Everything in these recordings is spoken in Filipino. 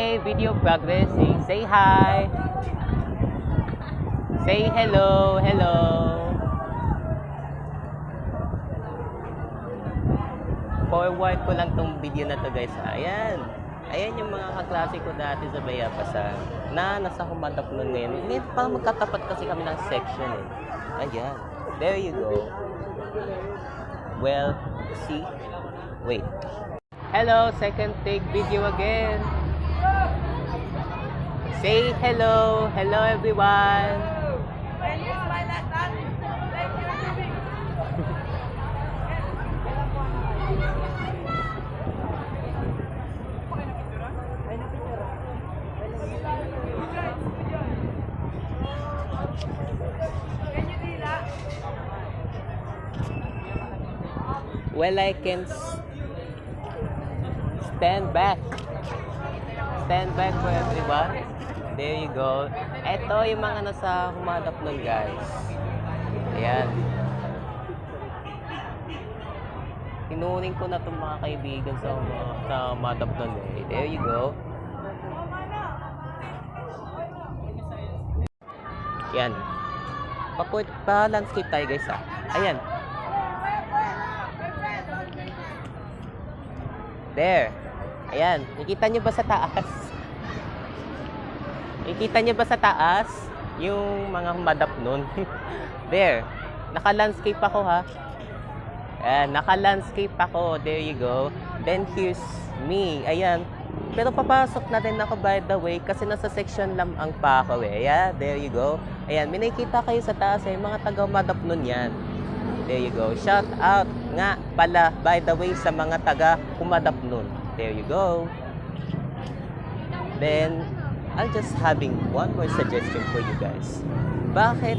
Okay, video progressing. Say hi. Say hello, hello. Forward ko lang tong video na to guys. Ayan. Ayan yung mga kaklase ko dati sa Bayapasan na nasa Humadap nun ngayon. Ngayon parang magkatapat kasi kami ng section eh. Ayan. There you go. Well, see? Wait. Hello, second take video again. Say hello. Hello everyone. Well, I can stand back. Stand back for everyone. There you go. Ito yung mga nasa Humadap nun, guys. Ayan. Tinuring ko na itong mga kaibigan sa Humadap nun eh. There you go. Ayan. Pa-landscape tayo, guys, ah. Ayan. There. Ayan. Nakita nyo ba sa taas? Nakita nyo ba sa taas? Yung mga Humadap nun. There. Naka-landscape ako ha. Ayan. Naka-landscape ako. There you go. Then here's me. Ayan. Pero papasok na din ako by the way kasi nasa section lang ang pa ako eh. Yeah, there you go. Ayan. May nakikita kayo sa taas eh. Mga taga-Humadap nun yan. There you go. Shout out nga pala, by the way, sa mga taga-Humadap nun. There you go. Then, I'm just having one more suggestion for you guys. Bakit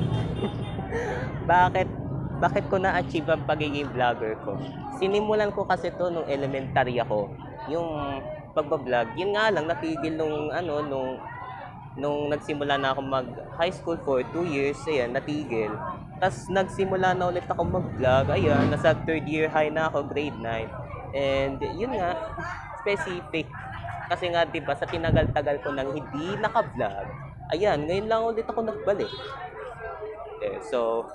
ko na-achieve ang pagiging vlogger ko? Sinimulan ko kasi to nung elementary ako. Yung pagbablog, yun nga lang, natigil nung nagsimula na ako mag-high school for 2 years, ayan, natigil. Tapos nagsimula na ulit ako mag-vlog, ayan, nasa 3rd year high na ako, grade 9. And yun nga, specific. Kasi nga, diba, sa tinagal-tagal ko nang hindi naka-vlog, ayan, ngayon lang ulit ako nagbalik. Okay, so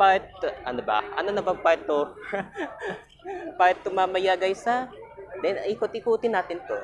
part, ano ba? Ano na ba part 2? Part 2 mamaya guys ha? Then ikot-ikutin natin to.